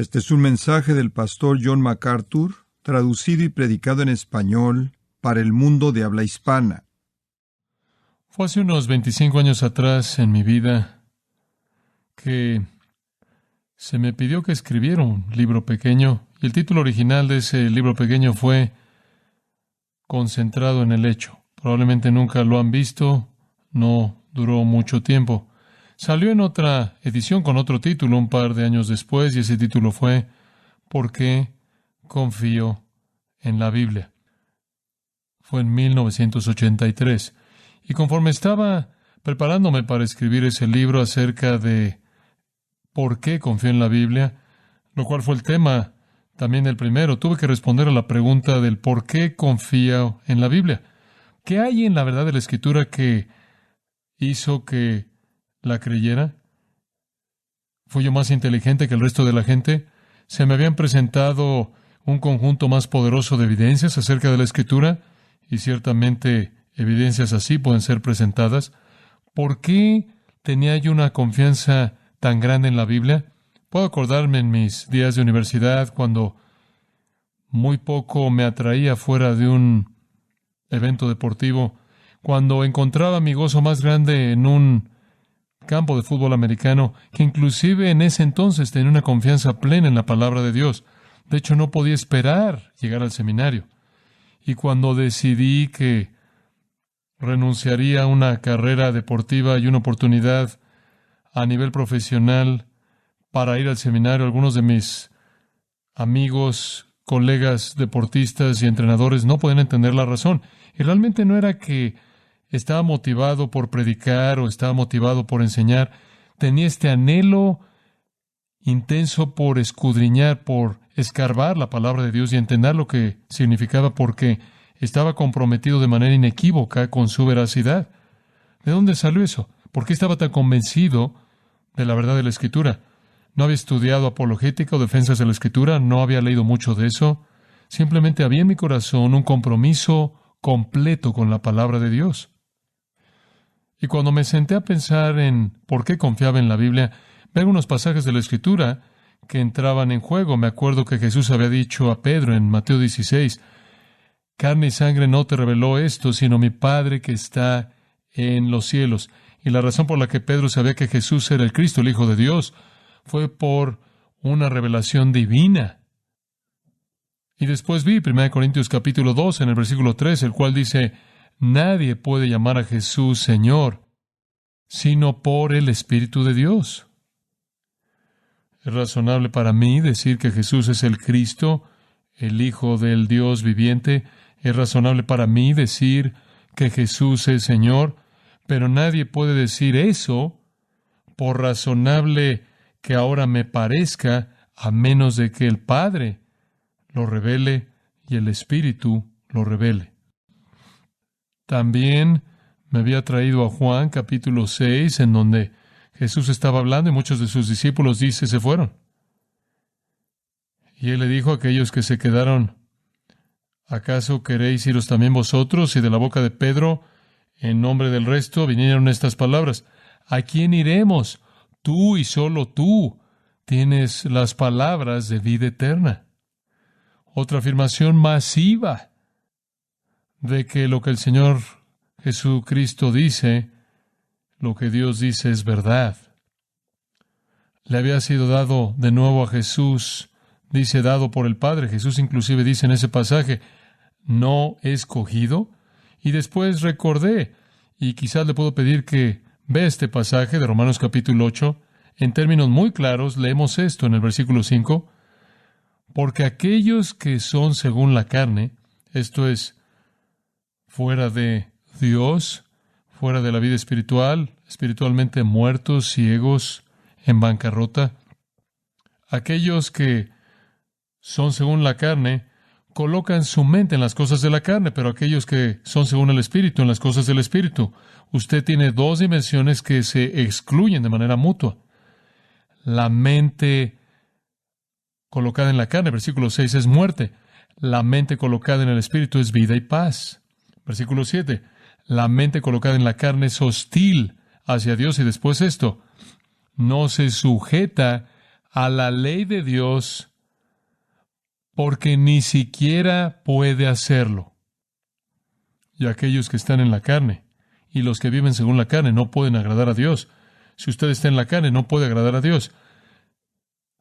Este es un mensaje del pastor John MacArthur, traducido y predicado en español para el mundo de habla hispana. Fue hace unos 25 años atrás en mi vida que se me pidió que escribiera un libro pequeño, y el título original de ese libro pequeño fue Concentrado en el hecho. Probablemente nunca lo han visto, no duró mucho tiempo. Salió en otra edición con otro título un par de años después, y ese título fue ¿Por qué confío en la Biblia? Fue en 1983. Y conforme estaba preparándome para escribir ese libro acerca de por qué confío en la Biblia, lo cual fue el tema también del primero, tuve que responder a la pregunta del por qué confío en la Biblia. ¿Qué hay en la verdad de la Escritura que hizo que la creyera? ¿Fui yo más inteligente que el resto de la gente? ¿Se me habían presentado un conjunto más poderoso de evidencias acerca de la Escritura? Y ciertamente evidencias así pueden ser presentadas. ¿Por qué tenía yo una confianza tan grande en la Biblia? Puedo acordarme en mis días de universidad cuando muy poco me atraía fuera de un evento deportivo, cuando encontraba mi gozo más grande en un campo de fútbol americano, que inclusive en ese entonces tenía una confianza plena en la palabra de Dios. De hecho, no podía esperar llegar al seminario. Y cuando decidí que renunciaría a una carrera deportiva y una oportunidad a nivel profesional para ir al seminario, algunos de mis amigos, colegas deportistas y entrenadores no podían entender la razón. Y realmente no era que estaba motivado por predicar o estaba motivado por enseñar. Tenía este anhelo intenso por escudriñar, por escarbar la palabra de Dios y entender lo que significaba, porque estaba comprometido de manera inequívoca con su veracidad. ¿De dónde salió eso? ¿Por qué estaba tan convencido de la verdad de la Escritura? No había estudiado apologética o defensas de la Escritura, no había leído mucho de eso. Simplemente había en mi corazón un compromiso completo con la palabra de Dios. Y cuando me senté a pensar en por qué confiaba en la Biblia, vi algunos pasajes de la Escritura que entraban en juego. Me acuerdo que Jesús había dicho a Pedro en Mateo 16, carne y sangre no te reveló esto, sino mi Padre que está en los cielos. Y la razón por la que Pedro sabía que Jesús era el Cristo, el Hijo de Dios, fue por una revelación divina. Y después vi 1 Corintios capítulo 2 en el versículo 3, el cual dice, nadie puede llamar a Jesús Señor, sino por el Espíritu de Dios. Es razonable para mí decir que Jesús es el Cristo, el Hijo del Dios viviente. Es razonable para mí decir que Jesús es Señor, pero nadie puede decir eso, por razonable que ahora me parezca, a menos de que el Padre lo revele y el Espíritu lo revele. También me había traído a Juan capítulo 6, en donde Jesús estaba hablando y muchos de sus discípulos, dice, se fueron. Y él le dijo a aquellos que se quedaron, ¿acaso queréis iros también vosotros? Y de la boca de Pedro, en nombre del resto, vinieron estas palabras, ¿a quién iremos? Tú y solo tú tienes las palabras de vida eterna. Otra afirmación masiva de que lo que el Señor Jesucristo dice, lo que Dios dice es verdad. Le había sido dado de nuevo a Jesús, dice dado por el Padre. Jesús inclusive dice en ese pasaje, no escogido. Y después recordé, y quizás le puedo pedir que vea este pasaje de Romanos capítulo 8, en términos muy claros, leemos esto en el versículo 5, porque aquellos que son según la carne, esto es, fuera de Dios, fuera de la vida espiritual, espiritualmente muertos, ciegos, en bancarrota, aquellos que son según la carne, colocan su mente en las cosas de la carne, pero aquellos que son según el Espíritu, en las cosas del Espíritu. Usted tiene dos dimensiones que se excluyen de manera mutua. La mente colocada en la carne, versículo 6, es muerte. La mente colocada en el Espíritu es vida y paz. Versículo 7, la mente colocada en la carne es hostil hacia Dios. Y después esto, no se sujeta a la ley de Dios porque ni siquiera puede hacerlo. Y aquellos que están en la carne y los que viven según la carne no pueden agradar a Dios. Si usted está en la carne, no puede agradar a Dios.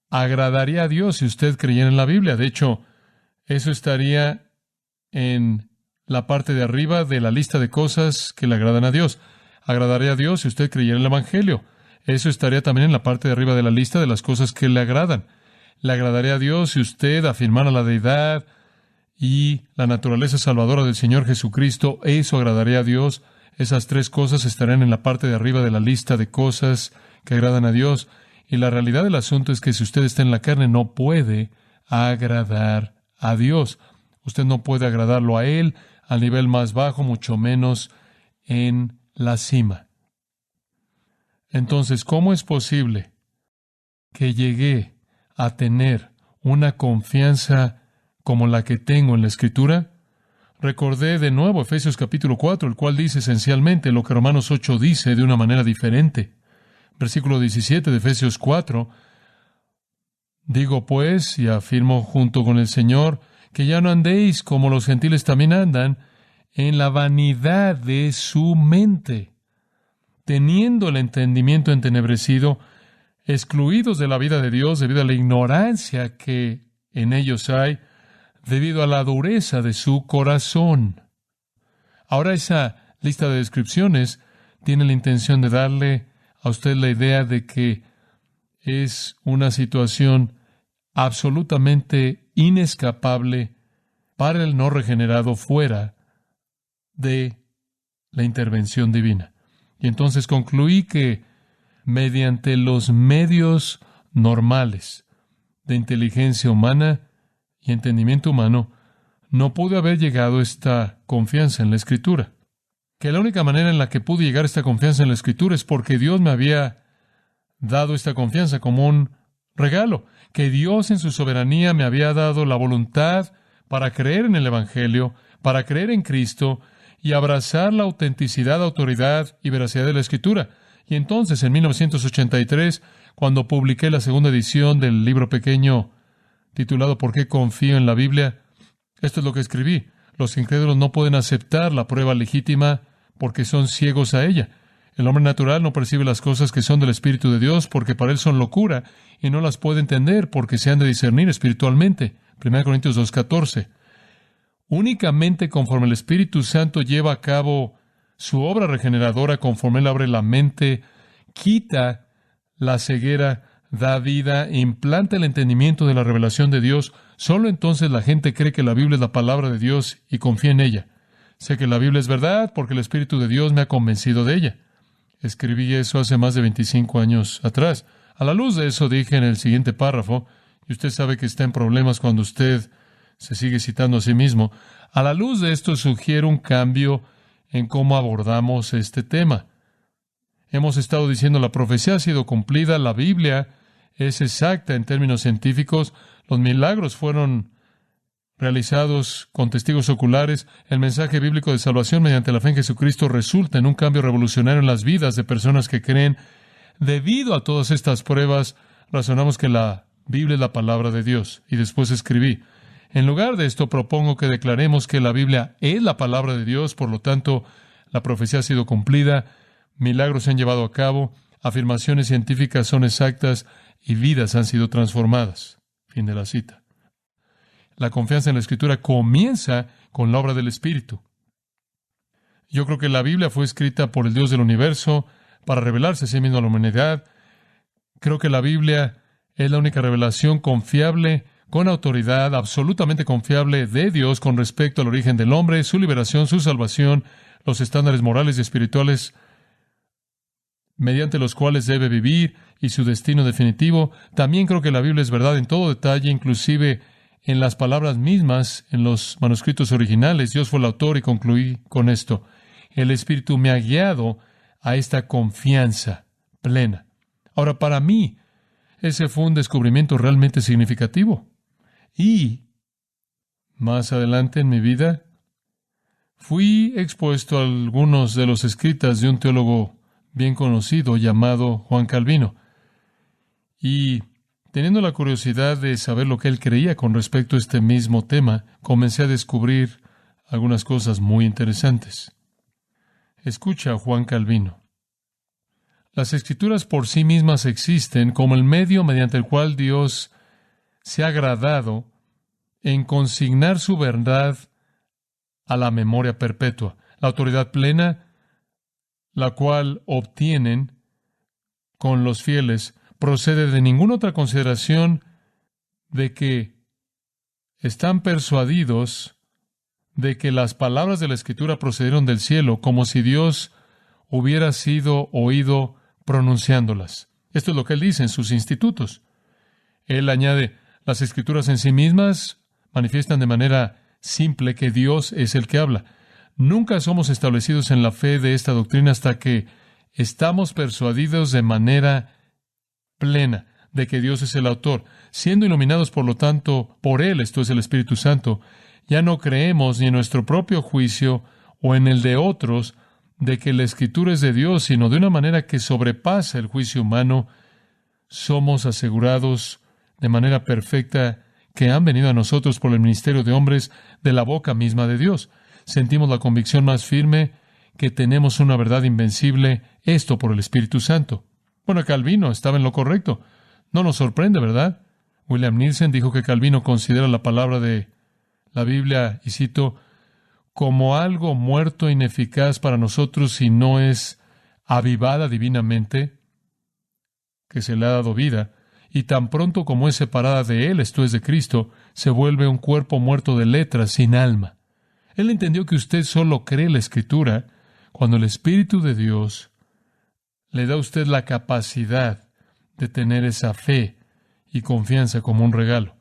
Agradaría a Dios si usted creyera en la Biblia. De hecho, eso estaría en la parte de arriba de la lista de cosas que le agradan a Dios. Agradaría a Dios si usted creyera en el Evangelio. Eso estaría también en la parte de arriba de la lista de las cosas que le agradan. Le agradaría a Dios si usted afirmara la deidad y la naturaleza salvadora del Señor Jesucristo. Eso agradaría a Dios. Esas tres cosas estarían en la parte de arriba de la lista de cosas que agradan a Dios. Y la realidad del asunto es que si usted está en la carne, no puede agradar a Dios. Usted no puede agradarlo a Él al nivel más bajo, mucho menos en la cima. Entonces, ¿cómo es posible que llegué a tener una confianza como la que tengo en la Escritura? Recordé de nuevo Efesios capítulo 4, el cual dice esencialmente lo que Romanos 8 dice de una manera diferente. Versículo 17 de Efesios 4, digo pues, y afirmo junto con el Señor, que ya no andéis como los gentiles también andan, en la vanidad de su mente, teniendo el entendimiento entenebrecido, excluidos de la vida de Dios debido a la ignorancia que en ellos hay, debido a la dureza de su corazón. Ahora esa lista de descripciones tiene la intención de darle a usted la idea de que es una situación absolutamente inescapable para el no regenerado fuera de la intervención divina. Y entonces concluí que mediante los medios normales de inteligencia humana y entendimiento humano, no pude haber llegado a esta confianza en la Escritura. Que la única manera en la que pude llegar a esta confianza en la Escritura es porque Dios me había dado esta confianza como un regalo. Que Dios en su soberanía me había dado la voluntad para creer en el Evangelio, para creer en Cristo y abrazar la autenticidad, autoridad y veracidad de la Escritura. Y entonces, en 1983, cuando publiqué la segunda edición del libro pequeño titulado ¿Por qué confío en la Biblia?, esto es lo que escribí. Los incrédulos no pueden aceptar la prueba legítima porque son ciegos a ella. El hombre natural no percibe las cosas que son del Espíritu de Dios porque para él son locura y no las puede entender porque se han de discernir espiritualmente. 1 Corintios 2:14. Únicamente conforme el Espíritu Santo lleva a cabo su obra regeneradora, conforme Él abre la mente, quita la ceguera, da vida e implanta el entendimiento de la revelación de Dios, solo entonces la gente cree que la Biblia es la palabra de Dios y confía en ella. Sé que la Biblia es verdad porque el Espíritu de Dios me ha convencido de ella. Escribí eso hace más de 25 años atrás. A la luz de eso dije en el siguiente párrafo, y usted sabe que está en problemas cuando usted se sigue citando a sí mismo, a la luz de esto sugiero un cambio en cómo abordamos este tema. Hemos estado diciendo la profecía ha sido cumplida, la Biblia es exacta en términos científicos, los milagros fueron realizados con testigos oculares, el mensaje bíblico de salvación mediante la fe en Jesucristo resulta en un cambio revolucionario en las vidas de personas que creen. Debido a todas estas pruebas, razonamos que la Biblia es la palabra de Dios. Y después escribí, en lugar de esto propongo que declaremos que la Biblia es la palabra de Dios, por lo tanto, la profecía ha sido cumplida, milagros se han llevado a cabo, afirmaciones científicas son exactas y vidas han sido transformadas. Fin de la cita. La confianza en la Escritura comienza con la obra del Espíritu. Yo creo que la Biblia fue escrita por el Dios del universo para revelarse a sí mismo a la humanidad. Creo que la Biblia es la única revelación confiable, con autoridad, absolutamente confiable de Dios con respecto al origen del hombre, su liberación, su salvación, los estándares morales y espirituales mediante los cuales debe vivir y su destino definitivo. También creo que la Biblia es verdad en todo detalle, inclusive en las palabras mismas, en los manuscritos originales. Dios fue el autor y concluí con esto. El Espíritu me ha guiado a esta confianza plena. Ahora, para mí, ese fue un descubrimiento realmente significativo. Y más adelante en mi vida, fui expuesto a algunos de los escritos de un teólogo bien conocido llamado Juan Calvino. Y Teniendo la curiosidad de saber lo que él creía con respecto a este mismo tema, comencé a descubrir algunas cosas muy interesantes. Escucha a Juan Calvino. Las Escrituras por sí mismas existen como el medio mediante el cual Dios se ha agradado en consignar su verdad a la memoria perpetua. La autoridad plena, la cual obtienen con los fieles, procede de ninguna otra consideración de que están persuadidos de que las palabras de la Escritura procedieron del cielo, como si Dios hubiera sido oído pronunciándolas. Esto es lo que él dice en sus institutos. Él añade, las Escrituras en sí mismas manifiestan de manera simple que Dios es el que habla. Nunca somos establecidos en la fe de esta doctrina hasta que estamos persuadidos de manera plena de que Dios es el autor. Siendo iluminados, por lo tanto, por Él, esto es el Espíritu Santo, ya no creemos ni en nuestro propio juicio o en el de otros de que la Escritura es de Dios, sino de una manera que sobrepasa el juicio humano. Somos asegurados de manera perfecta que han venido a nosotros por el ministerio de hombres de la boca misma de Dios. Sentimos la convicción más firme que tenemos una verdad invencible, esto por el Espíritu Santo. Bueno, Calvino estaba en lo correcto. No nos sorprende, ¿verdad? William Nielsen dijo que Calvino considera la palabra de la Biblia, y cito, como algo muerto e ineficaz para nosotros si no es avivada divinamente, que se le ha dado vida, y tan pronto como es separada de Él, esto es de Cristo, se vuelve un cuerpo muerto de letras, sin alma. Él entendió que usted solo cree la Escritura cuando el Espíritu de Dios le da a usted la capacidad de tener esa fe y confianza como un regalo.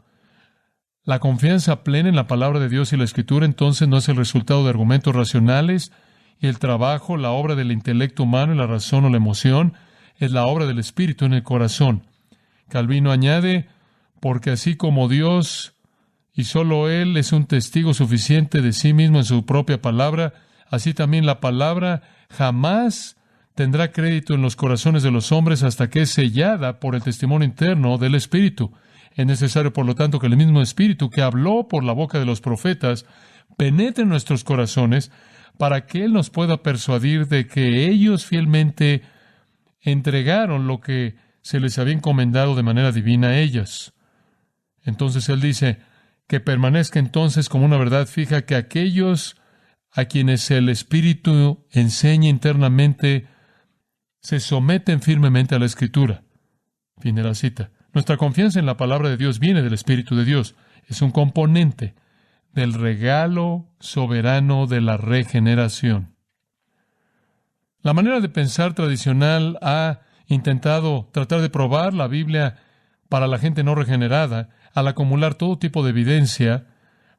La confianza plena en la palabra de Dios y la Escritura entonces no es el resultado de argumentos racionales y el trabajo, la obra del intelecto humano y la razón o la emoción, es la obra del Espíritu en el corazón. Calvino añade, porque así como Dios y solo Él es un testigo suficiente de sí mismo en su propia palabra, así también la palabra jamás tendrá crédito en los corazones de los hombres hasta que es sellada por el testimonio interno del Espíritu. Es necesario, por lo tanto, que el mismo Espíritu que habló por la boca de los profetas penetre en nuestros corazones para que Él nos pueda persuadir de que ellos fielmente entregaron lo que se les había encomendado de manera divina a ellos. Entonces Él dice que permanezca entonces como una verdad fija que aquellos a quienes el Espíritu enseña internamente se someten firmemente a la Escritura. Fin de la cita. Nuestra confianza en la palabra de Dios viene del Espíritu de Dios. Es un componente del regalo soberano de la regeneración. La manera de pensar tradicional ha intentado tratar de probar la Biblia para la gente no regenerada al acumular todo tipo de evidencia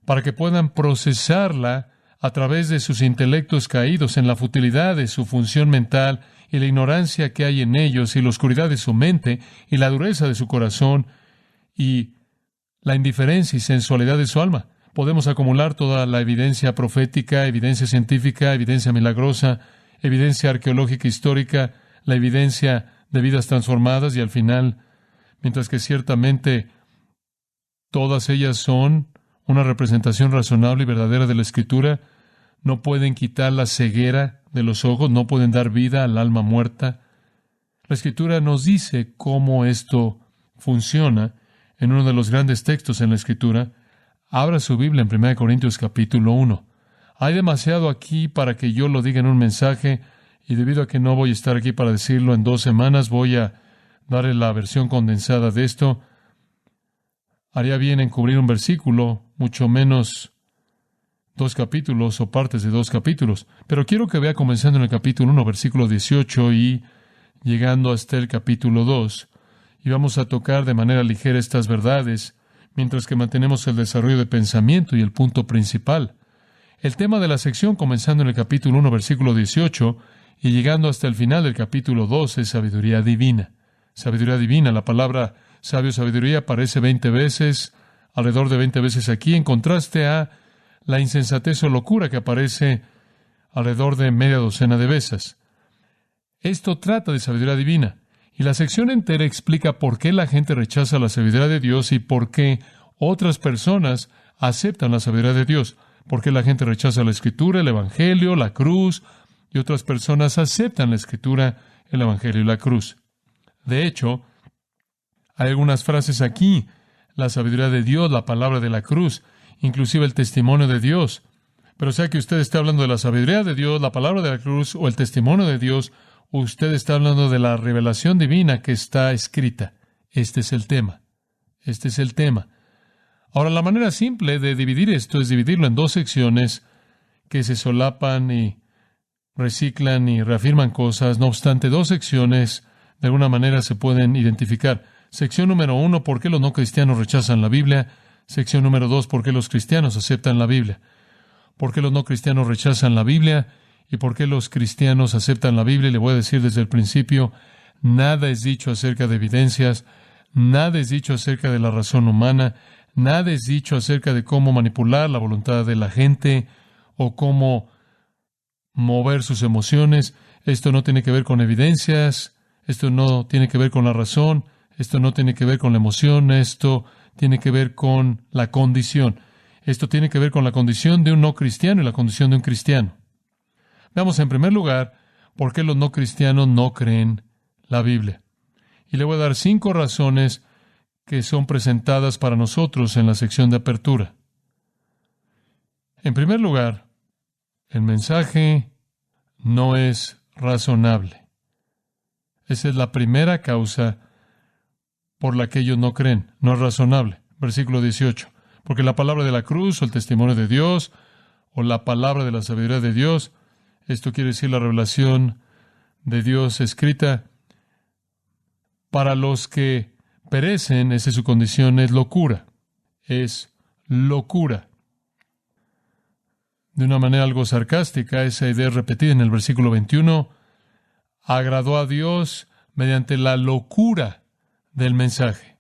para que puedan procesarla a través de sus intelectos caídos en la futilidad de su función mental y la ignorancia que hay en ellos y la oscuridad de su mente y la dureza de su corazón y la indiferencia y sensualidad de su alma. Podemos acumular toda la evidencia profética, evidencia científica, evidencia milagrosa, evidencia arqueológica histórica, la evidencia de vidas transformadas y al final, mientras que ciertamente todas ellas son una representación razonable y verdadera de la Escritura, no pueden quitar la ceguera de los ojos, no pueden dar vida al alma muerta. La Escritura nos dice cómo esto funciona en uno de los grandes textos en la Escritura. Abra su Biblia en 1 Corintios capítulo 1. Hay demasiado aquí para que yo lo diga en un mensaje, y debido a que no voy a estar aquí para decirlo en 2 semanas, voy a darle la versión condensada de esto. Haría bien en cubrir un versículo, mucho menos 2 capítulos o partes de 2 capítulos. Pero quiero que vea comenzando en el capítulo 1, versículo 18 y llegando hasta el capítulo 2. Y vamos a tocar de manera ligera estas verdades, mientras que mantenemos el desarrollo de pensamiento y el punto principal. El tema de la sección, comenzando en el capítulo 1, versículo 18, y llegando hasta el final del capítulo 2, es sabiduría divina. Sabiduría divina, la palabra sabio, sabiduría, aparece 20 veces, alrededor de 20 veces aquí, en contraste a la insensatez o locura que aparece alrededor de media docena de veces. Esto trata de sabiduría divina, Y la sección entera explica por qué la gente rechaza la sabiduría de Dios y por qué otras personas aceptan la sabiduría de Dios. Por qué la gente rechaza la Escritura, el Evangelio, la cruz, y otras personas aceptan la Escritura, el Evangelio y la cruz. De hecho, hay algunas frases aquí: la sabiduría de Dios, la palabra de la cruz, inclusive el testimonio de Dios. Pero sea que usted esté hablando de la sabiduría de Dios, la palabra de la cruz o el testimonio de Dios, usted está hablando de la revelación divina que está escrita. Este es el tema. Este es el tema. Ahora, la manera simple de dividir esto es dividirlo en dos secciones que se solapan y reciclan y reafirman cosas. No obstante, dos secciones de alguna manera se pueden identificar. Sección número 1, ¿por qué los no cristianos rechazan la Biblia? Sección número 2, ¿por qué los cristianos aceptan la Biblia? ¿Por qué los no cristianos rechazan la Biblia? ¿Y por qué los cristianos aceptan la Biblia? Y le voy a decir desde el principio, nada es dicho acerca de evidencias, nada es dicho acerca de la razón humana, nada es dicho acerca de cómo manipular la voluntad de la gente o cómo mover sus emociones. Esto no tiene que ver con evidencias, esto no tiene que ver con la razón, esto no tiene que ver con la emoción, esto tiene que ver con la condición. Esto tiene que ver con la condición de un no cristiano y la condición de un cristiano. Veamos en primer lugar por qué los no cristianos no creen la Biblia. Y le voy a dar 5 razones que son presentadas para nosotros en la sección de apertura. En primer lugar, el mensaje no es razonable. Esa es la primera causa por la que ellos no creen. No es razonable. Versículo 18. Porque la palabra de la cruz o el testimonio de Dios o la palabra de la sabiduría de Dios, esto quiere decir la revelación de Dios escrita, para los que perecen, esa es su condición, es locura. Es locura. De una manera algo sarcástica, esa idea es repetida en el versículo 21. Agradó a Dios mediante la locura del mensaje.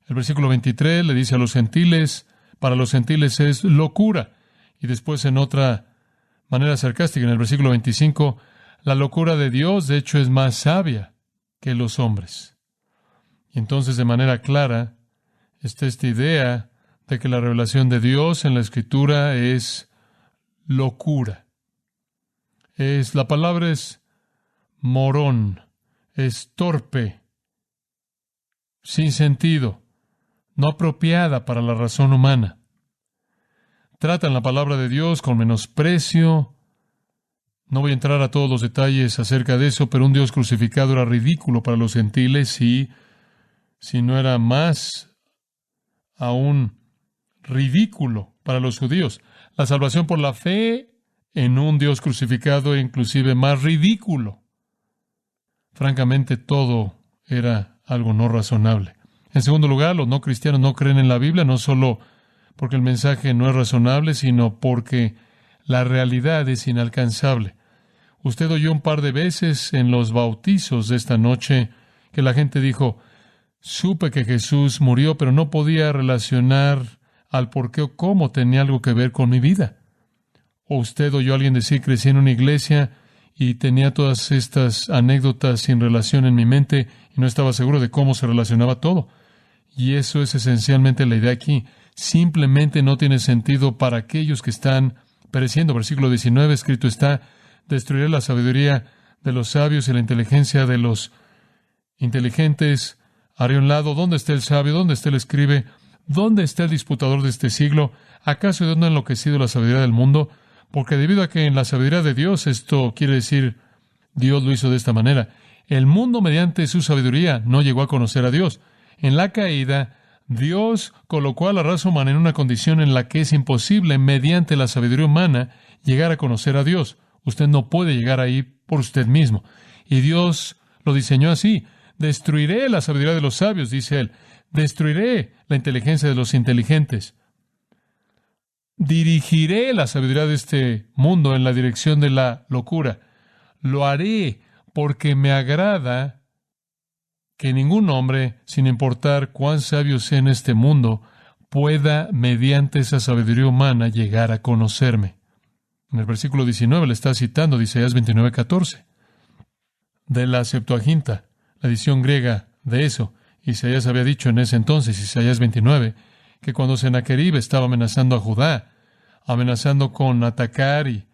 El versículo 23 le dice a los gentiles, para los gentiles es locura. Y después en otra manera sarcástica, en el versículo 25, la locura de Dios, de hecho, es más sabia que los hombres. Y entonces, de manera clara, está esta idea de que la revelación de Dios en la Escritura es locura. La palabra es morón, es torpe, sin sentido, no apropiada para la razón humana. Tratan la palabra de Dios con menosprecio. No voy a entrar a todos los detalles acerca de eso, pero un Dios crucificado era ridículo para los gentiles y, si no era más, aún ridículo para los judíos. La salvación por la fe en un Dios crucificado era inclusive más ridículo. Francamente, todo era algo no razonable. En segundo lugar, los no cristianos no creen en la Biblia, no solo porque el mensaje no es razonable, sino porque la realidad es inalcanzable. Usted oyó un par de veces en los bautizos de esta noche que la gente dijo, supe que Jesús murió, pero no podía relacionar al por qué o cómo tenía algo que ver con mi vida. O usted oyó a alguien decir, crecí en una iglesia y tenía todas estas anécdotas sin relación en mi mente y no estaba seguro de cómo se relacionaba todo. Y eso es esencialmente la idea aquí. Simplemente no tiene sentido para aquellos que están pereciendo. Versículo 19, escrito está, destruiré la sabiduría de los sabios y la inteligencia de los inteligentes. Haré a un lado, ¿dónde está el sabio? ¿Dónde está el escribe? ¿Dónde está el disputador de este siglo? ¿Acaso de dónde ha enloquecido la sabiduría del mundo? Porque debido a que en la sabiduría de Dios, esto quiere decir, Dios lo hizo de esta manera. El mundo, mediante su sabiduría, no llegó a conocer a Dios. En la caída, Dios colocó a la raza humana en una condición en la que es imposible, mediante la sabiduría humana, llegar a conocer a Dios. Usted no puede llegar ahí por usted mismo. Y Dios lo diseñó así. Destruiré la sabiduría de los sabios, dice Él. Destruiré la inteligencia de los inteligentes. Dirigiré la sabiduría de este mundo en la dirección de la locura. Lo haré porque me agrada que ningún hombre, sin importar cuán sabio sea en este mundo, pueda, mediante esa sabiduría humana, llegar a conocerme. En el versículo 19 le está citando de Isaías 29:14. De la Septuaginta. la edición griega de eso. Isaías había dicho en ese entonces, Isaías 29, que cuando Sennacherib estaba amenazando a Judá, amenazando con atacar y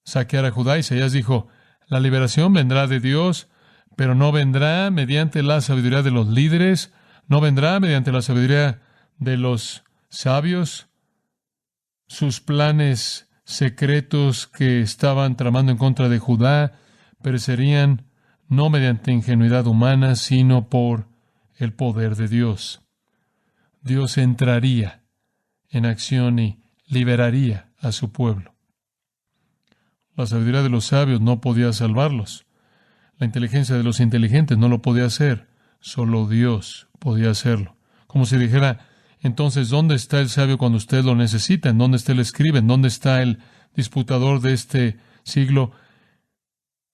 saquear a Judá, Isaías dijo, la liberación vendrá de Dios, pero no vendrá mediante la sabiduría de los líderes, no vendrá mediante la sabiduría de los sabios. Sus planes secretos que estaban tramando en contra de Judá perecerían no mediante ingenuidad humana, sino por el poder de Dios. Dios entraría en acción y liberaría a su pueblo. La sabiduría de los sabios no podía salvarlos. La inteligencia de los inteligentes no lo podía hacer. Solo Dios podía hacerlo. Como si dijera, entonces, ¿dónde está el sabio cuando usted lo necesita? ¿En dónde está el escriba? ¿En dónde está el disputador de este siglo?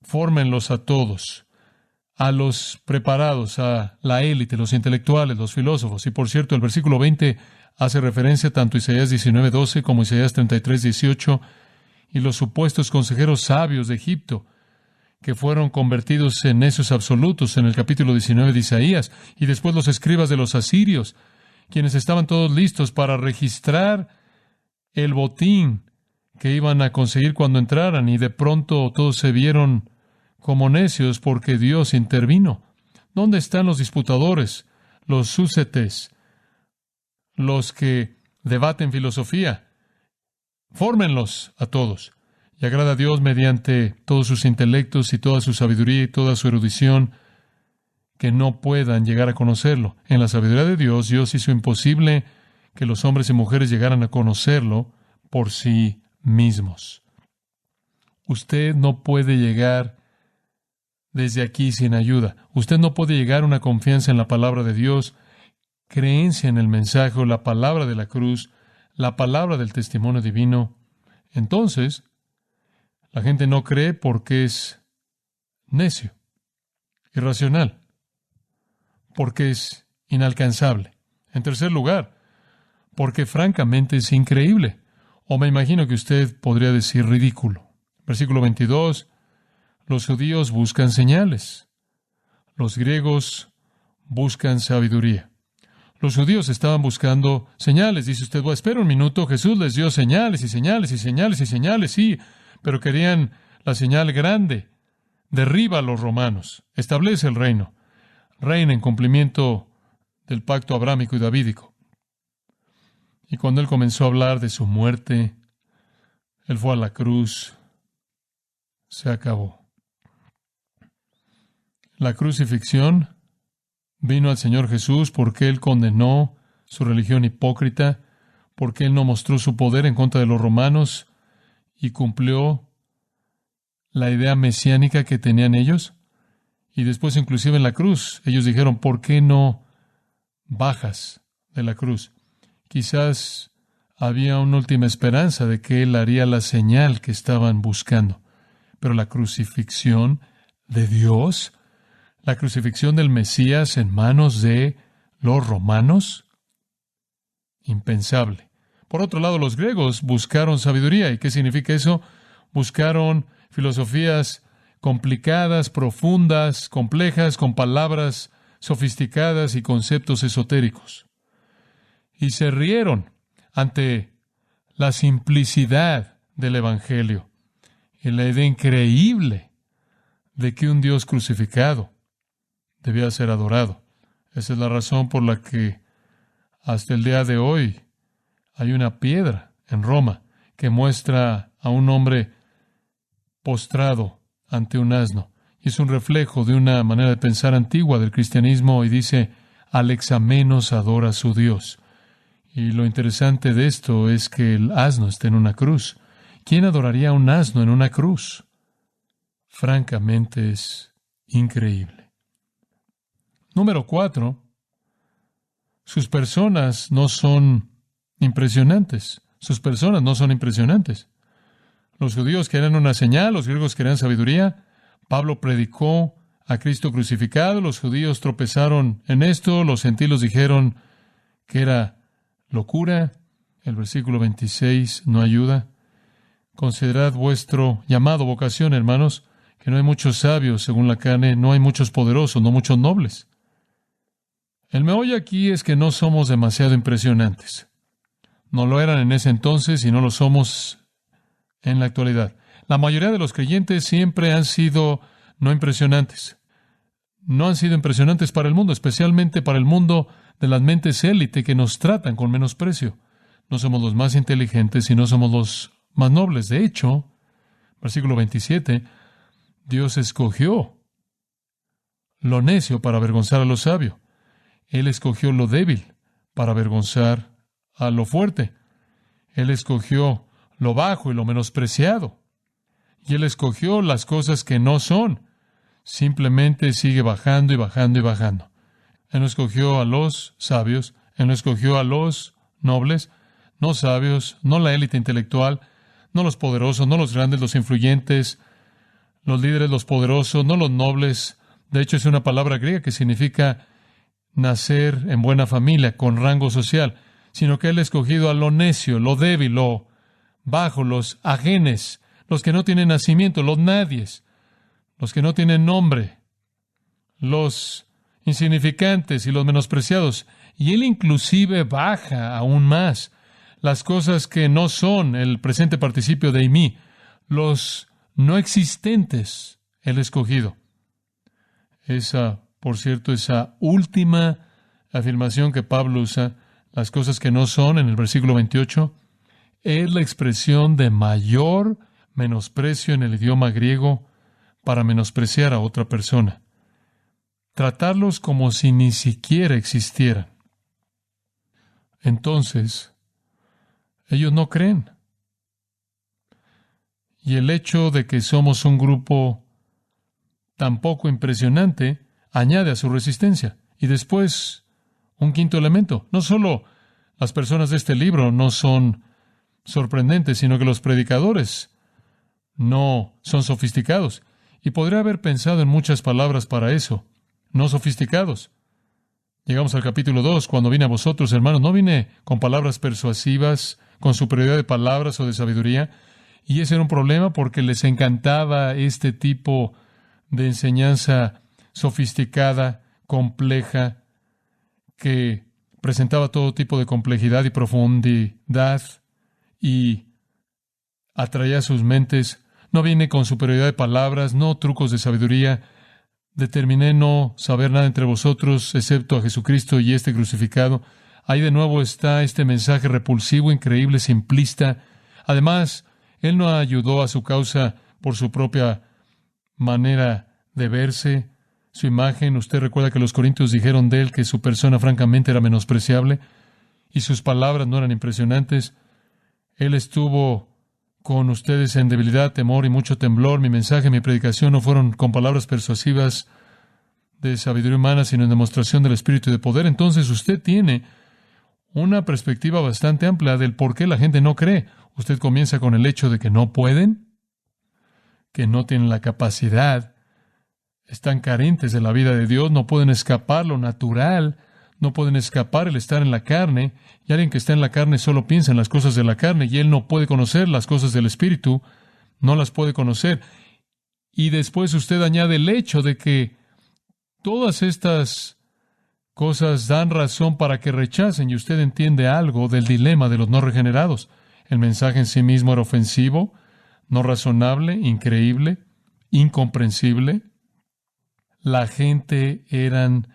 Fórmenlos a todos, a los preparados, a la élite, los intelectuales, los filósofos. Y por cierto, el versículo 20 hace referencia tanto a Isaías 19:12 como a Isaías 33:18 y los supuestos consejeros sabios de Egipto, que fueron convertidos en necios absolutos en el capítulo 19 de Isaías, y después los escribas de los asirios, quienes estaban todos listos para registrar el botín que iban a conseguir cuando entraran, y de pronto todos se vieron como necios porque Dios intervino. ¿Dónde están los disputadores, los súcetes, los que debaten filosofía? Fórmenlos a todos. Y agrada a Dios mediante todos sus intelectos y toda su sabiduría y toda su erudición, que no puedan llegar a conocerlo. En la sabiduría de Dios, Dios hizo imposible que los hombres y mujeres llegaran a conocerlo por sí mismos. Usted no puede llegar desde aquí sin ayuda. Usted no puede llegar a una confianza en la palabra de Dios, creencia en el mensaje o la palabra de la cruz, la palabra del testimonio divino. Entonces, la gente no cree porque es necio, irracional, porque es inalcanzable. En tercer lugar, porque francamente es increíble. O me imagino que usted podría decir ridículo. Versículo 22, los judíos buscan señales. Los griegos buscan sabiduría. Los judíos estaban buscando señales. Dice usted, bueno, espera un minuto, Jesús les dio señales y señales y señales y señales, sí, pero querían la señal grande. Derriba a los romanos, establece el reino, reina en cumplimiento del pacto abrámico y davídico. Y cuando él comenzó a hablar de su muerte, él fue a la cruz, se acabó. La crucifixión vino al Señor Jesús porque él condenó su religión hipócrita, porque él no mostró su poder en contra de los romanos y cumplió la idea mesiánica que tenían ellos. Y después, inclusive en la cruz, ellos dijeron, ¿por qué no bajas de la cruz? Quizás había una última esperanza de que él haría la señal que estaban buscando. Pero la crucifixión de Dios, la crucifixión del Mesías en manos de los romanos, impensable. Por otro lado, los griegos buscaron sabiduría. ¿Y qué significa eso? Buscaron filosofías complicadas, profundas, complejas, con palabras sofisticadas y conceptos esotéricos. Y se rieron ante la simplicidad del Evangelio y la idea increíble de que un Dios crucificado debía ser adorado. Esa es la razón por la que hasta el día de hoy hay una piedra en Roma que muestra a un hombre postrado ante un asno. Y es un reflejo de una manera de pensar antigua del cristianismo y dice, Alexamenos adora a su Dios. Y lo interesante de esto es que el asno está en una cruz. ¿Quién adoraría a un asno en una cruz? Francamente es increíble. Número 4. Sus personas no son impresionantes. Sus personas no son impresionantes. Los judíos querían una señal, los griegos querían sabiduría. Pablo predicó a Cristo crucificado, los judíos tropezaron en esto, los gentiles dijeron que era locura. El versículo 26 no ayuda. Considerad vuestro llamado, vocación, hermanos. que no hay muchos sabios según la carne, no hay muchos poderosos, no muchos nobles. El meollo aquí es que no somos demasiado impresionantes. No lo eran en ese entonces y no lo somos en la actualidad. La mayoría de los creyentes siempre han sido no impresionantes. No han sido impresionantes para el mundo, especialmente para el mundo de las mentes élite que nos tratan con menosprecio. No somos los más inteligentes y no somos los más nobles. De hecho, versículo 27, Dios escogió lo necio para avergonzar a lo sabio. Él escogió lo débil para avergonzar a lo fuerte. Él escogió lo bajo y lo menospreciado. Y Él escogió las cosas que no son. Simplemente sigue bajando y bajando y bajando. Él no escogió a los sabios, Él no escogió a los nobles, no sabios, no la élite intelectual, no los poderosos, no los grandes, los influyentes, los líderes, los poderosos, no los nobles. De hecho, es una palabra griega que significa nacer en buena familia, con rango social, sino que Él ha escogido a lo necio, lo débil, lo bajo, los ajenes, los que no tienen nacimiento, los nadies, los que no tienen nombre, los insignificantes y los menospreciados. Y Él inclusive baja aún más las cosas que no son el presente participio de mí, los no existentes, Él ha escogido. Por cierto, esa última afirmación que Pablo usa, las cosas que no son, en el versículo 28, es la expresión de mayor menosprecio en el idioma griego para menospreciar a otra persona. Tratarlos como si ni siquiera existieran. Entonces, ellos no creen. Y el hecho de que somos un grupo tan poco impresionante añade a su resistencia. Y después, un quinto elemento. No solo las personas de este libro no son sorprendentes, sino que los predicadores no son sofisticados. Y podría haber pensado en muchas palabras para eso. No sofisticados. Llegamos al capítulo 2. Cuando vine a vosotros, hermanos, no vine con palabras persuasivas, con superioridad de palabras o de sabiduría. Y ese era un problema porque les encantaba este tipo de enseñanza sofisticada, compleja, que presentaba todo tipo de complejidad y profundidad y atraía a sus mentes. No viene con superioridad de palabras, no trucos de sabiduría. Determiné no saber nada entre vosotros, excepto a Jesucristo y este crucificado. Ahí de nuevo está este mensaje repulsivo, increíble, simplista. Además, Él no ayudó a su causa por su propia manera de verse, su imagen. Usted recuerda que los corintios dijeron de Él que su persona francamente era menospreciable y sus palabras no eran impresionantes. Él estuvo con ustedes en debilidad, temor y mucho temblor. Mi mensaje, mi predicación no fueron con palabras persuasivas de sabiduría humana, sino en demostración del Espíritu y de poder. Entonces usted tiene una perspectiva bastante amplia del por qué la gente no cree. Usted comienza con el hecho de que no pueden, que no tienen la capacidad, están carentes de la vida de Dios, no pueden escapar lo natural, no pueden escapar el estar en la carne, y alguien que está en la carne solo piensa en las cosas de la carne, y él no puede conocer las cosas del Espíritu, no las puede conocer. Y después usted añade el hecho de que todas estas cosas dan razón para que rechacen, y usted entiende algo del dilema de los no regenerados. El mensaje en sí mismo era ofensivo, no razonable, increíble, incomprensible. La gente eran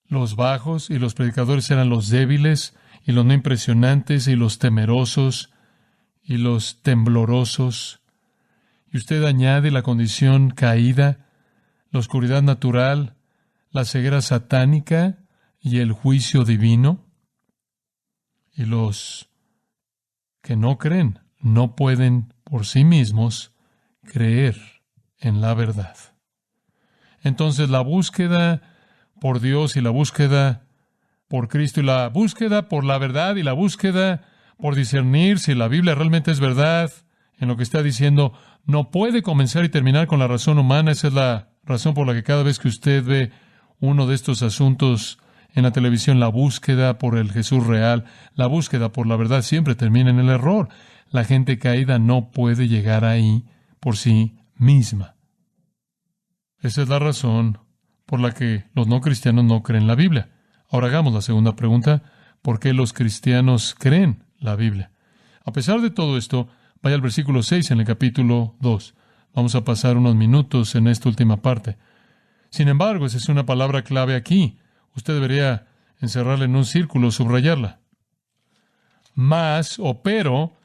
los bajos y los predicadores eran los débiles y los no impresionantes y los temerosos y los temblorosos. Y usted añade la condición caída, la oscuridad natural, la ceguera satánica y el juicio divino. Y los que no creen no pueden por sí mismos creer en la verdad. Entonces la búsqueda por Dios y la búsqueda por Cristo y la búsqueda por la verdad y la búsqueda por discernir si la Biblia realmente es verdad en lo que está diciendo, no puede comenzar y terminar con la razón humana. Esa es la razón por la que cada vez que usted ve uno de estos asuntos en la televisión, la búsqueda por el Jesús real, la búsqueda por la verdad siempre termina en el error. La gente caída no puede llegar ahí por sí misma. Esa es la razón por la que los no cristianos no creen la Biblia. Ahora hagamos la segunda pregunta. ¿Por qué los cristianos creen la Biblia? A pesar de todo esto, vaya al versículo 6 en el capítulo 2. Vamos a pasar unos minutos en esta última parte. Sin embargo, esa es una palabra clave aquí. Usted debería encerrarla en un círculo, subrayarla. Mas, o pero,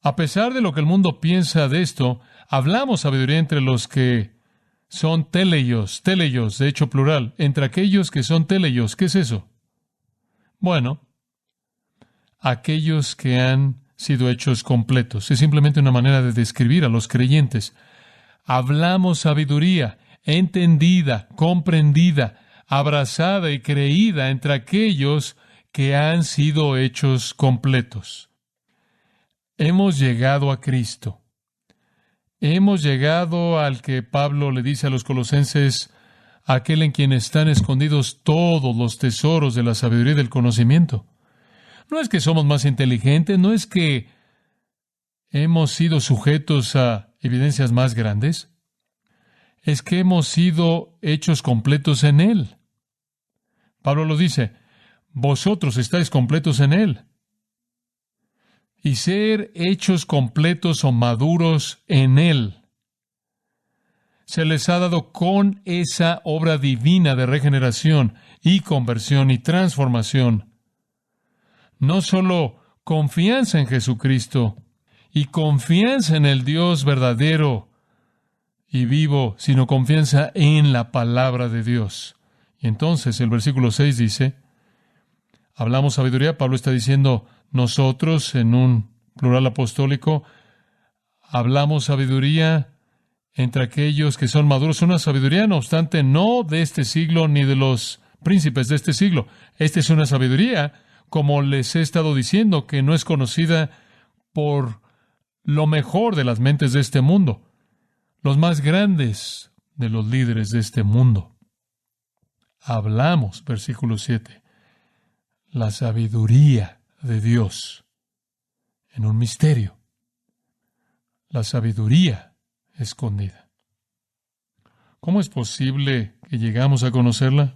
a pesar de lo que el mundo piensa de esto, hablamos sabiduría entre los que son teleios, de hecho plural, entre aquellos que son teleios. ¿Qué es eso? Bueno, aquellos que han sido hechos completos. Es simplemente una manera de describir a los creyentes. Hablamos sabiduría entendida, comprendida, abrazada y creída entre aquellos que han sido hechos completos. Hemos llegado a Cristo. Hemos llegado al que Pablo le dice a los colosenses, aquel en quien están escondidos todos los tesoros de la sabiduría y del conocimiento. No es que somos más inteligentes, no es que hemos sido sujetos a evidencias más grandes, es que hemos sido hechos completos en Él. Pablo lo dice, vosotros estáis completos en Él. Y ser hechos completos o maduros en Él se les ha dado con esa obra divina de regeneración y conversión y transformación. No solo confianza en Jesucristo y confianza en el Dios verdadero y vivo, sino confianza en la palabra de Dios. Y entonces el versículo 6 dice, hablamos sabiduría. Pablo está diciendo, nosotros, en un plural apostólico, hablamos sabiduría entre aquellos que son maduros. Una sabiduría, no obstante, no de este siglo ni de los príncipes de este siglo. Esta es una sabiduría, como les he estado diciendo, que no es conocida por lo mejor de las mentes de este mundo, los más grandes de los líderes de este mundo. Hablamos, versículo 7, la sabiduría de Dios en un misterio, la sabiduría escondida. ¿Cómo es posible que llegamos a conocerla?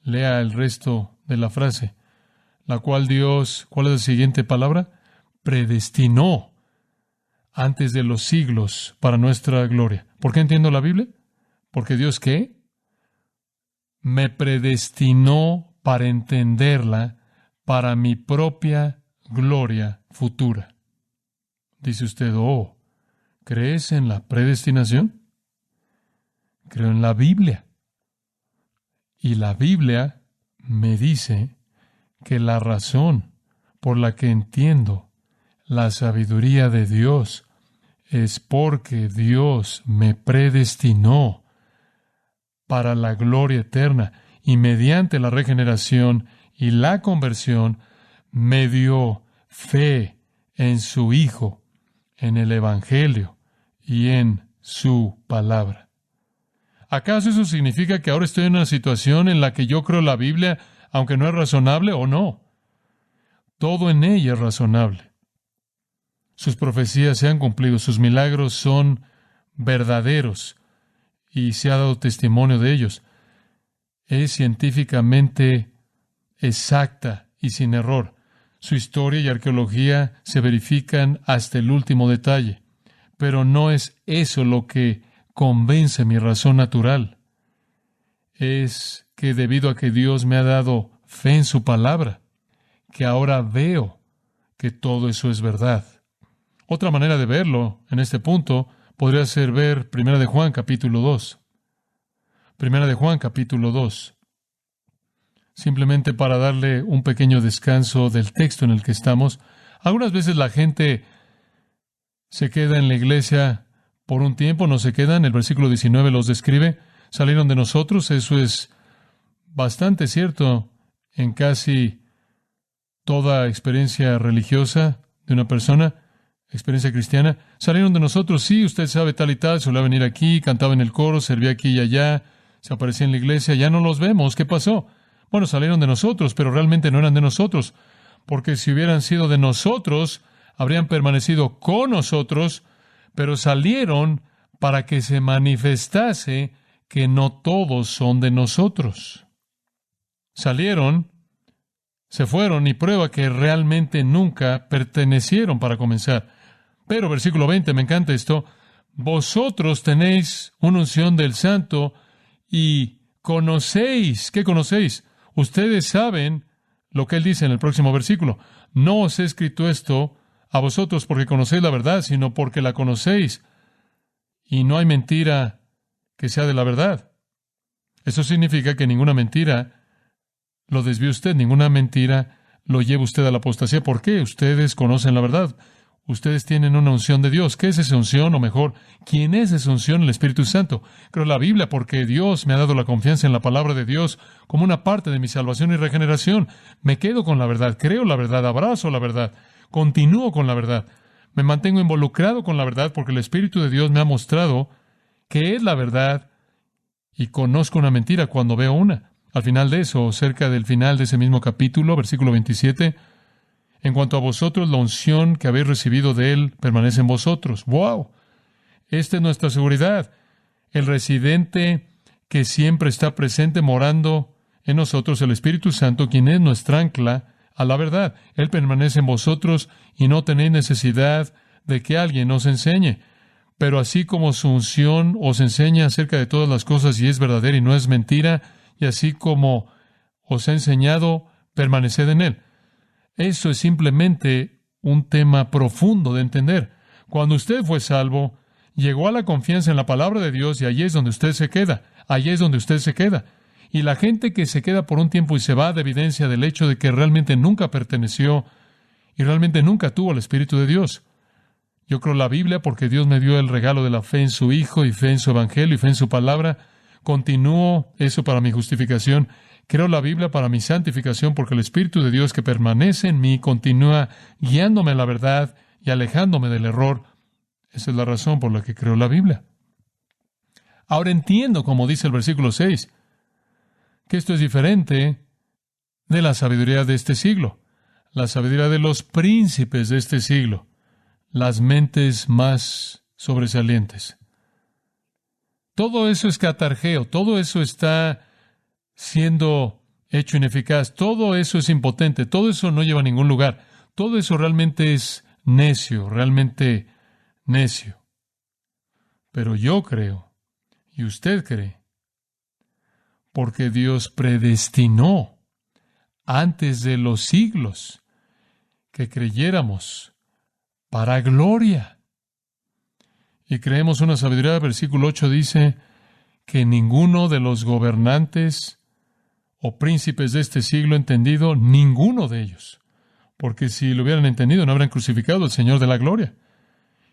Lea el resto de la frase, la cual Dios, ¿cuál es la siguiente palabra? Predestinó antes de los siglos para nuestra gloria. ¿Por qué entiendo la Biblia? Porque Dios, ¿qué? Me predestinó para entenderla para mi propia gloria futura. Dice usted, ¿crees en la predestinación? Creo en la Biblia. Y la Biblia me dice que la razón por la que entiendo la sabiduría de Dios es porque Dios me predestinó para la gloria eterna y mediante la regeneración y la conversión me dio fe en su Hijo, en el Evangelio y en su palabra. ¿Acaso eso significa que ahora estoy en una situación en la que yo creo la Biblia, aunque no es razonable o no? Todo en ella es razonable. Sus profecías se han cumplido, sus milagros son verdaderos y se ha dado testimonio de ellos. Es científicamente exacta y sin error. Su historia y arqueología se verifican hasta el último detalle. Pero no es eso lo que convence mi razón natural. Es que debido a que Dios me ha dado fe en su palabra, que ahora veo que todo eso es verdad. Otra manera de verlo en este punto podría ser ver 1 de Juan capítulo 2. 1 de Juan capítulo 2. Simplemente para darle un pequeño descanso del texto en el que estamos. Algunas veces la gente se queda en la iglesia por un tiempo, no se quedan. El versículo 19 los describe. Salieron de nosotros. Eso es bastante cierto en casi toda experiencia religiosa de una persona, experiencia cristiana. Salieron de nosotros, sí, usted sabe tal y tal, solía venir aquí, cantaba en el coro, servía aquí y allá, se aparecía en la iglesia, ya no los vemos. ¿Qué pasó? Bueno, salieron de nosotros, pero realmente no eran de nosotros, porque si hubieran sido de nosotros, habrían permanecido con nosotros, pero salieron para que se manifestase que no todos son de nosotros. Salieron, se fueron y prueba que realmente nunca pertenecieron para comenzar. Pero, versículo 20, me encanta esto, vosotros tenéis una unción del Santo y conocéis. ¿Qué conocéis? Ustedes saben lo que él dice en el próximo versículo. No os he escrito esto a vosotros porque conocéis la verdad, sino porque la conocéis. Y no hay mentira que sea de la verdad. Eso significa que ninguna mentira lo desvíe usted, ninguna mentira lo lleva usted a la apostasía. ¿Por qué? Ustedes conocen la verdad. Ustedes tienen una unción de Dios. ¿Qué es esa unción? O mejor, ¿quién es esa unción? El Espíritu Santo. Creo la Biblia porque Dios me ha dado la confianza en la palabra de Dios como una parte de mi salvación y regeneración. Me quedo con la verdad, creo la verdad, abrazo la verdad, continúo con la verdad. Me mantengo involucrado con la verdad porque el Espíritu de Dios me ha mostrado que es la verdad y conozco una mentira cuando veo una. Al final de eso, cerca del final de ese mismo capítulo, versículo 27, en cuanto a vosotros, la unción que habéis recibido de Él permanece en vosotros. ¡Wow! Esta es nuestra seguridad. El residente que siempre está presente morando en nosotros, el Espíritu Santo, quien es nuestra ancla a la verdad. Él permanece en vosotros y no tenéis necesidad de que alguien os enseñe. Pero así como su unción os enseña acerca de todas las cosas y es verdadera y no es mentira, y así como os ha enseñado, permaneced en Él. Eso es simplemente un tema profundo de entender. Cuando usted fue salvo, llegó a la confianza en la palabra de Dios y allí es donde usted se queda. Allí es donde usted se queda. Y la gente que se queda por un tiempo y se va de evidencia del hecho de que realmente nunca perteneció y realmente nunca tuvo el Espíritu de Dios. Yo creo la Biblia porque Dios me dio el regalo de la fe en su Hijo y fe en su Evangelio y fe en su palabra. Continúo eso para mi justificación. Creo la Biblia para mi santificación porque el Espíritu de Dios que permanece en mí continúa guiándome a la verdad y alejándome del error. Esa es la razón por la que creo la Biblia. Ahora entiendo, como dice el versículo 6, que esto es diferente de la sabiduría de este siglo, la sabiduría de los príncipes de este siglo, las mentes más sobresalientes. Todo eso es catargeo, todo eso está siendo hecho ineficaz, todo eso es impotente, todo eso no lleva a ningún lugar, todo eso realmente es necio, realmente necio. Pero yo creo, y usted cree, porque Dios predestinó antes de los siglos que creyéramos para gloria. Y creemos una sabiduría, versículo 8 dice que ninguno de los gobernantes o príncipes de este siglo entendido, ninguno de ellos, porque si lo hubieran entendido no habrían crucificado al Señor de la gloria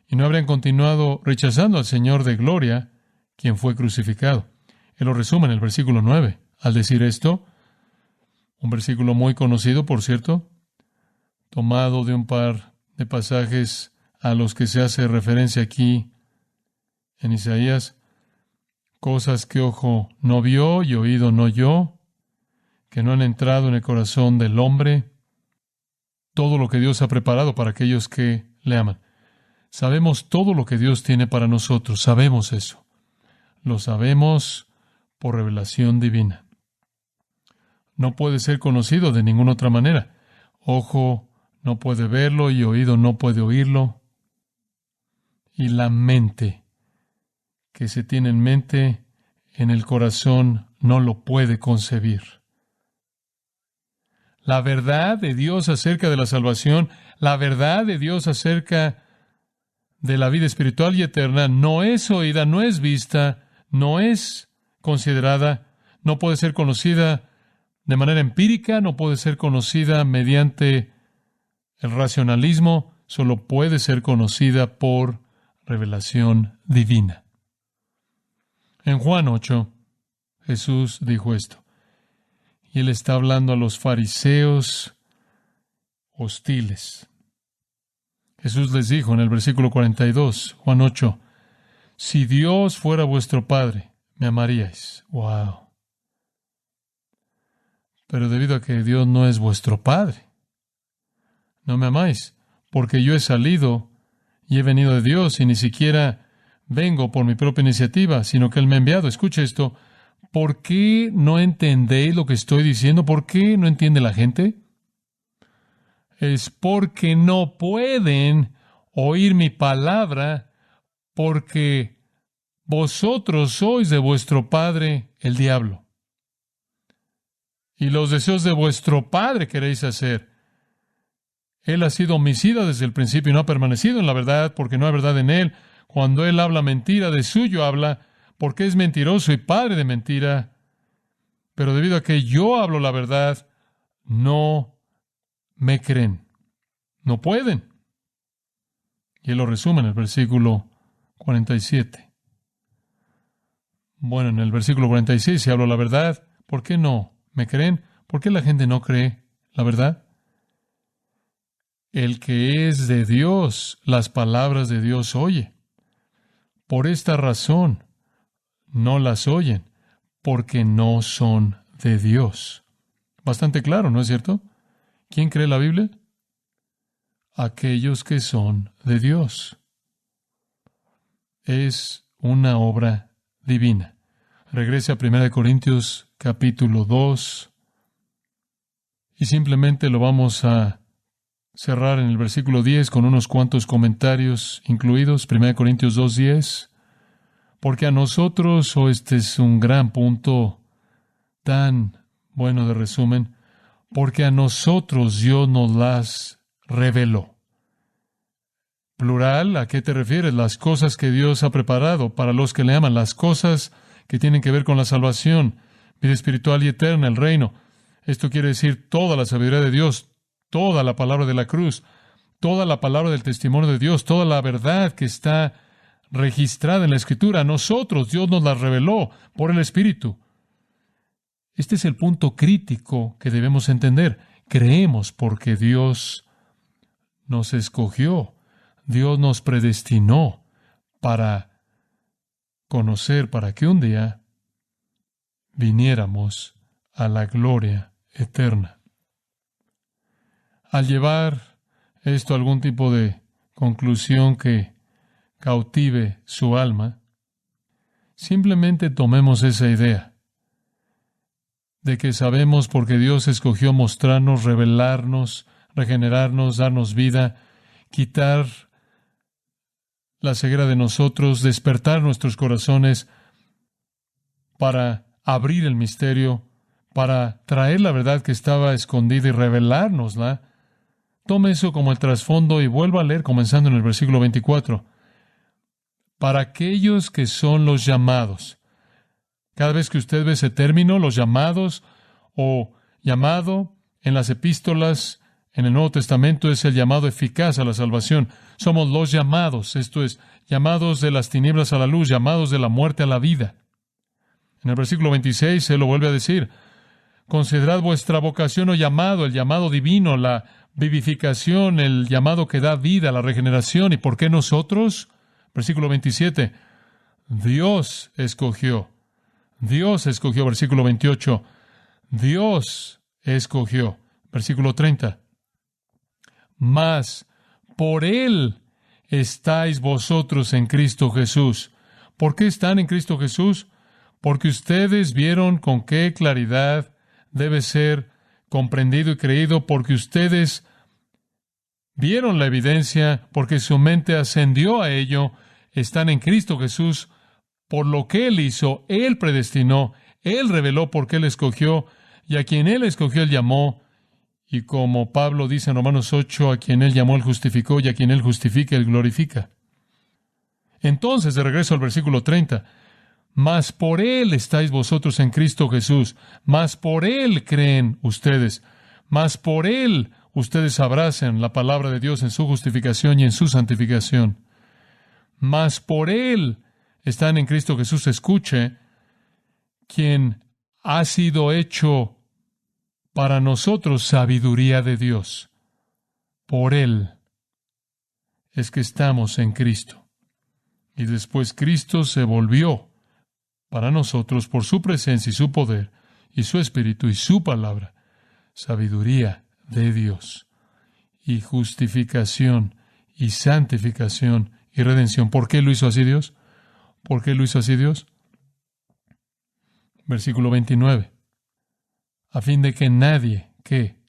y no habrían continuado rechazando al Señor de gloria, quien fue crucificado. Él lo resume en el versículo 9. Al decir esto, un versículo muy conocido, por cierto, tomado de un par de pasajes a los que se hace referencia aquí en Isaías, cosas que ojo no vio y oído no oyó, que no han entrado en el corazón del hombre, todo lo que Dios ha preparado para aquellos que le aman. Sabemos todo lo que Dios tiene para nosotros, sabemos eso. Lo sabemos por revelación divina. No puede ser conocido de ninguna otra manera. Ojo no puede verlo y oído no puede oírlo. Y la mente que se tiene en mente, en el corazón, no lo puede concebir. La verdad de Dios acerca de la salvación, la verdad de Dios acerca de la vida espiritual y eterna, no es oída, no es vista, no es considerada, no puede ser conocida de manera empírica, no puede ser conocida mediante el racionalismo, solo puede ser conocida por revelación divina. En Juan 8, Jesús dijo esto, y Él está hablando a los fariseos hostiles. Jesús les dijo en el versículo 42, Juan 8, si Dios fuera vuestro Padre, me amaríais. ¡Wow! Pero debido a que Dios no es vuestro Padre, no me amáis, porque yo he salido y he venido de Dios y ni siquiera vengo por mi propia iniciativa, sino que Él me ha enviado. Escuche esto. ¿Por qué no entendéis lo que estoy diciendo? ¿Por qué no entiende la gente? Es porque no pueden oír mi palabra, porque vosotros sois de vuestro padre el diablo, y los deseos de vuestro padre queréis hacer. Él ha sido homicida desde el principio y no ha permanecido en la verdad, porque no hay verdad en él. Cuando él habla mentira, de suyo habla, porque es mentiroso y padre de mentira. Pero debido a que yo hablo la verdad, no me creen. No pueden. Y él lo resume en el versículo 47. Bueno, en el versículo 46, si hablo la verdad, ¿por qué no me creen? ¿Por qué la gente no cree la verdad? El que es de Dios, las palabras de Dios oye. Por esta razón, no las oyen, porque no son de Dios. Bastante claro, ¿no es cierto? ¿Quién cree la Biblia? Aquellos que son de Dios. Es una obra divina. Regrese a 1 Corintios capítulo 2 y simplemente lo vamos a cerrar en el versículo 10 con unos cuantos comentarios incluidos. 1 Corintios 2:10. Porque a nosotros, este es un gran punto tan bueno de resumen, porque a nosotros Dios nos las reveló. Plural, ¿a qué te refieres? Las cosas que Dios ha preparado para los que le aman, las cosas que tienen que ver con la salvación, vida espiritual y eterna, el reino. Esto quiere decir toda la sabiduría de Dios, toda la palabra de la cruz, toda la palabra del testimonio de Dios, toda la verdad que está registrada en la Escritura. A nosotros Dios nos la reveló por el Espíritu. Este es el punto crítico que debemos entender. Creemos porque Dios nos escogió. Dios nos predestinó para conocer, para que un día viniéramos a la gloria eterna. Al llevar esto a algún tipo de conclusión que cautive su alma, simplemente tomemos esa idea de que sabemos porque Dios escogió mostrarnos, revelarnos, regenerarnos, darnos vida, quitar la ceguera de nosotros, despertar nuestros corazones para abrir el misterio, para traer la verdad que estaba escondida y revelárnosla. Tome eso como el trasfondo y vuelva a leer comenzando en el versículo 24. Para aquellos que son los llamados. Cada vez que usted ve ese término, los llamados o llamado en las epístolas, en el Nuevo Testamento es el llamado eficaz a la salvación. Somos los llamados, esto es, llamados de las tinieblas a la luz, llamados de la muerte a la vida. En el versículo 26 se lo vuelve a decir, considerad vuestra vocación o llamado, el llamado divino, la vivificación, el llamado que da vida, la regeneración. ¿Y por qué nosotros? Versículo 27, Dios escogió. Dios escogió, versículo 28. Dios escogió, versículo 30. Mas por Él estáis vosotros en Cristo Jesús. ¿Por qué están en Cristo Jesús? Porque ustedes vieron con qué claridad debe ser comprendido y creído, porque ustedes vieron la evidencia, porque su mente ascendió a ello, están en Cristo Jesús, por lo que Él hizo, Él predestinó, Él reveló porque Él escogió, y a quien Él escogió, Él llamó, y como Pablo dice en Romanos 8, a quien Él llamó, Él justificó, y a quien Él justifica, Él glorifica. Entonces, de regreso al versículo 30, mas por Él estáis vosotros en Cristo Jesús, mas por Él creen ustedes, mas por Él ustedes abrazan la palabra de Dios en su justificación y en su santificación. Mas por Él están en Cristo Jesús. Escuche, quien ha sido hecho para nosotros sabiduría de Dios. Por Él es que estamos en Cristo. Y después Cristo se volvió para nosotros por su presencia y su poder y su espíritu y su palabra, sabiduría de Dios y justificación y santificación y redención. ¿Por qué lo hizo así Dios? ¿Por qué lo hizo así Dios? Versículo 29. A fin de que nadie, ¿qué?,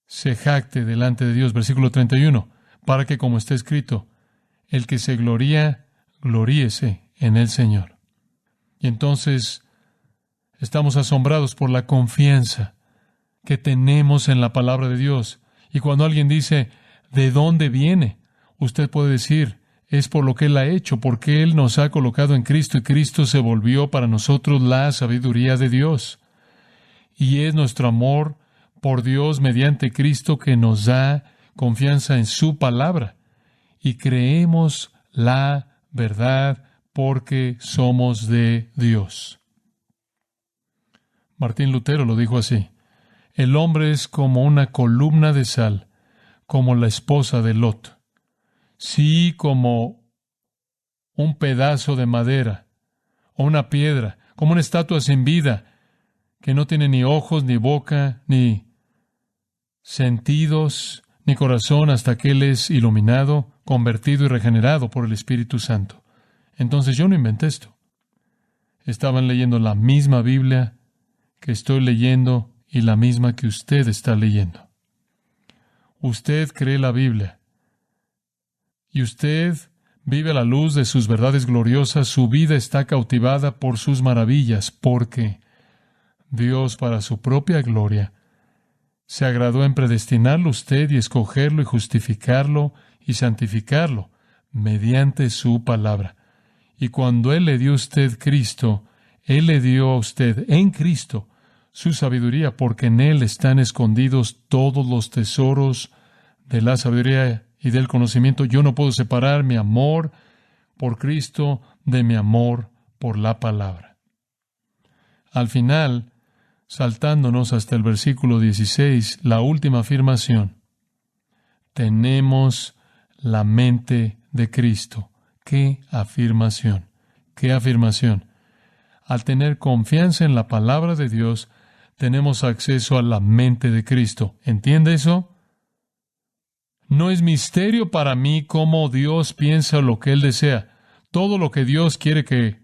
se jacte delante de Dios. Versículo 31. Para que, como está escrito, el que se gloría, gloríese en el Señor. Y entonces estamos asombrados por la confianza que tenemos en la palabra de Dios. Y cuando alguien dice, ¿de dónde viene?, usted puede decir, es por lo que Él ha hecho, porque Él nos ha colocado en Cristo y Cristo se volvió para nosotros la sabiduría de Dios. Y es nuestro amor por Dios mediante Cristo que nos da confianza en su palabra. Y creemos la verdad porque somos de Dios. Martín Lutero lo dijo así: el hombre es como una columna de sal, como la esposa de Lot. Sí, como un pedazo de madera o una piedra, como una estatua sin vida, que no tiene ni ojos, ni boca, ni sentidos, ni corazón, hasta que Él es iluminado, convertido y regenerado por el Espíritu Santo. Entonces yo no inventé esto. Estaban leyendo la misma Biblia que estoy leyendo y la misma que usted está leyendo. Usted cree la Biblia y usted vive a la luz de sus verdades gloriosas. Su vida está cautivada por sus maravillas, porque Dios, para su propia gloria, se agradó en predestinarlo a usted y escogerlo y justificarlo y santificarlo mediante su palabra. Y cuando Él le dio a usted Cristo, Él le dio a usted en Cristo su sabiduría, porque en Él están escondidos todos los tesoros de la sabiduría y del conocimiento. Yo no puedo separar mi amor por Cristo de mi amor por la palabra. Al final, saltándonos hasta el versículo 16, la última afirmación: tenemos la mente de Cristo. ¡Qué afirmación! ¡Qué afirmación! Al tener confianza en la palabra de Dios, tenemos acceso a la mente de Cristo. ¿Entiende eso? No es misterio para mí cómo Dios piensa lo que Él desea. Todo lo que Dios quiere que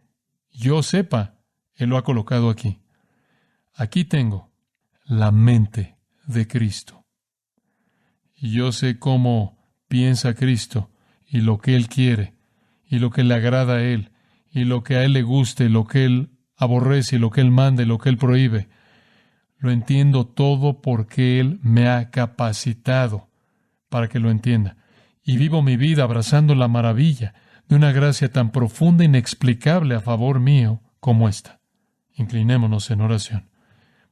yo sepa, Él lo ha colocado aquí. Aquí tengo la mente de Cristo. Y yo sé cómo piensa Cristo y lo que Él quiere y lo que le agrada a Él y lo que a Él le guste, lo que Él aborrece y lo que Él manda y lo que Él prohíbe. Lo entiendo todo porque Él me ha capacitado para que lo entienda. Y vivo mi vida abrazando la maravilla de una gracia tan profunda e inexplicable a favor mío como esta. Inclinémonos en oración.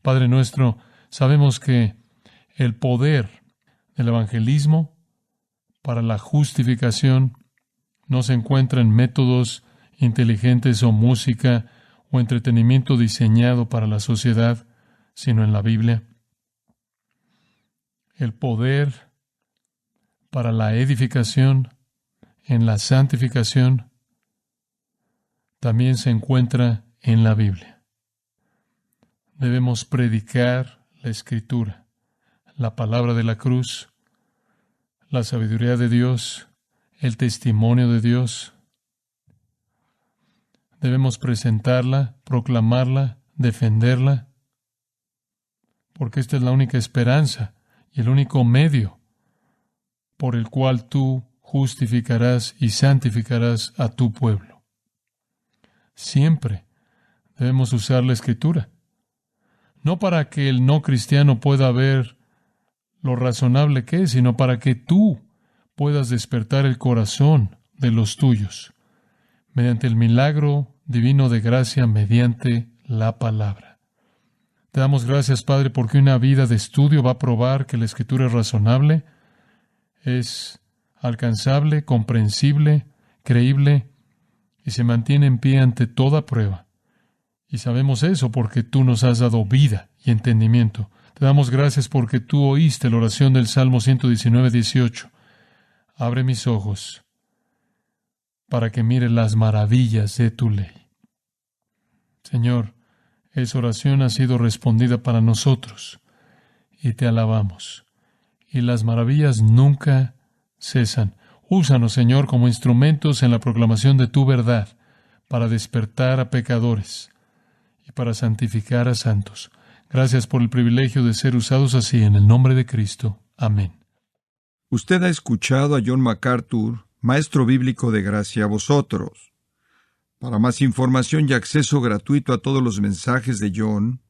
Padre nuestro, sabemos que el poder del evangelismo para la justificación no se encuentra en métodos inteligentes o música o entretenimiento diseñado para la sociedad, sino en la Biblia. El poder para la edificación en la santificación también se encuentra en la Biblia. Debemos predicar la Escritura, la palabra de la cruz, la sabiduría de Dios, el testimonio de Dios. Debemos presentarla, proclamarla, defenderla, porque esta es la única esperanza y el único medio por el cual tú justificarás y santificarás a tu pueblo. Siempre debemos usar la Escritura, no para que el no cristiano pueda ver lo razonable que es, sino para que tú puedas despertar el corazón de los tuyos, mediante el milagro divino de gracia, mediante la palabra. Te damos gracias, Padre, porque una vida de estudio va a probar que la Escritura es razonable, es alcanzable, comprensible, creíble, y se mantiene en pie ante toda prueba. Y sabemos eso porque tú nos has dado vida y entendimiento. Te damos gracias porque tú oíste la oración del Salmo 119:18. Abre mis ojos para que mire las maravillas de tu ley. Señor, esa oración ha sido respondida para nosotros y te alabamos. Y las maravillas nunca cesan. Úsanos, Señor, como instrumentos en la proclamación de tu verdad para despertar a pecadores y para santificar a santos. Gracias por el privilegio de ser usados así en el nombre de Cristo. Amén. Usted ha escuchado a John MacArthur, maestro bíblico de gracia a vosotros. Para más información y acceso gratuito a todos los mensajes de John,